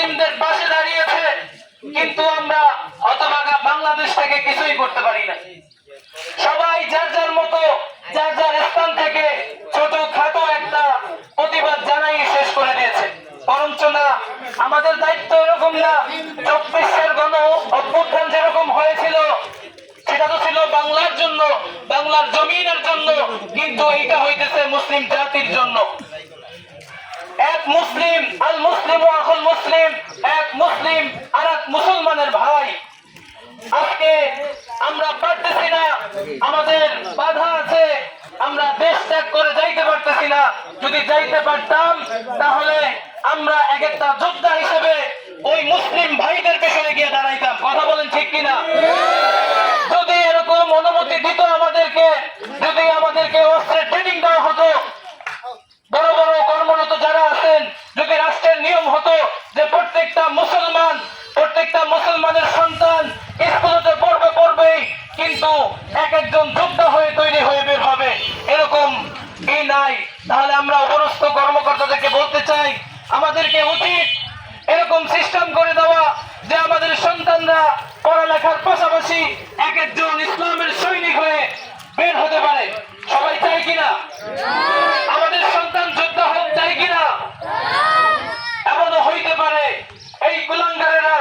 মুসলিমদের পাশে দাঁড়িয়েছে, কিন্তু আমরা হতভাগা বাংলাদেশ থেকে কিছুই করতে পারি না। সবাই যার যার মতো যার যার স্থান থেকে ছোট খাটো একটা প্রতিবাদ জানাই শেষ করে দিয়েছে। বরঞ্চ না, আমাদের দায়িত্ব এরকম না। 24-এর গণ অভ্যুত্থান যেরকম হয়েছিল সেটা তো ছিল বাংলার জন্য, বাংলার জমিনের জন্য, কিন্তু এটা হইতেছে মুসলিম জাতির জন্য। এক মুসলিম আল মুসলিম ও আখুল মুসলিম, এক মুসলিম আর এক মুসলমানের ভাই। আজকে আমরা পারতেছি না, আমাদের বাধা আছে, আমরা দেশ ত্যাগ করে যাইতে পারতেছি না। যদি যাইতে পারতাম তাহলে আমরা এক একটা যোদ্ধা হিসেবে ওই মুসলিম ভাইদের পেছনে গিয়ে দাঁড়াইতাম। কথা বলেন ঠিক কিনা? যদি এরকম অনুমতি দিত আমাদেরকে, যদি আমাদেরকে অস্ত্রের ট্রেনিং দেওয়া হতো, বড় বড় কর্মরত যারা আছেন, যদি রাষ্ট্রের নিয়ম হতো যে প্রত্যেকটা মুসলমানের সন্তান স্কুলে পড়বেই, কিন্তু এক একজন যোদ্ধা হয়ে তৈরি হয়ে বের হবে, এরকম এই নাই। তাহলে আমরা অপরস্থ কর্মকর্তাদেরকে বলতে চাই, আমাদেরকে উচিত এরকম সিস্টেম করে দেওয়া যে আমাদের সন্তানরা পড়ালেখার পাশাপাশি এক একজন ইসলামের সৈনিক হয়ে বের হতে পারে। সবাই চাই কিনা? আমাদের সন্তান যোদ্ধা হোক, চাই কিনা? এমনও হইতে পারে এই কুলাঙ্গারেরা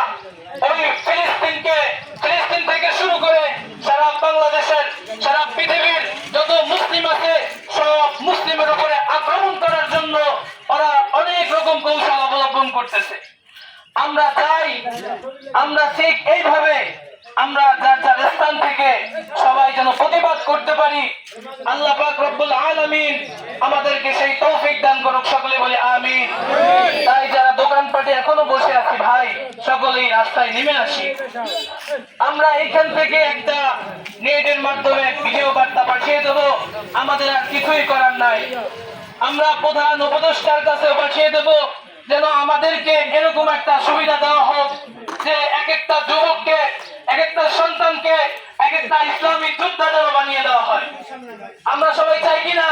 ওই ফিলিস্তিন থেকে শুরু করে সারা বাংলাদেশের, সারা পৃথিবীর যত মুসলিম আছে সব মুসলিমের উপরে আক্রমণ করার জন্য ওরা অনেক রকম কৌশল অবলম্বন করতেছে। আমরা চাই আমরা ঠিক এইভাবে আমরা যার যার স্থান থেকে সবাই যেন প্রতিবাদ করতে পারি। আল্লাহ পাক রব্বুল আলামিন আমাদেরকে সেই তৌফিক দান করুক। সকলে বলি আমিন। তাই যারা দোকানপাটে এখনো বসে আছি ভাই, সকলেই রাস্তায় নেমে আসি। আমরা এখান থেকে একটা নেটের মাধ্যমে ভিডিও বার্তা পাঠিয়ে দেবো, আমাদের আর কিছুই করার নাই। আমরা প্রধান উপদেষ্টার কাছে পাঠিয়ে দেবো যেন আমাদেরকে এরকম একটা সুবিধা দেওয়া হোক যে এক একটা যুবককে, এক একটা সন্তানকে এক একটা ইসলামিক যোদ্ধা যেন বানিয়ে দেওয়া হয়। আমরা সবাই চাই কিনা?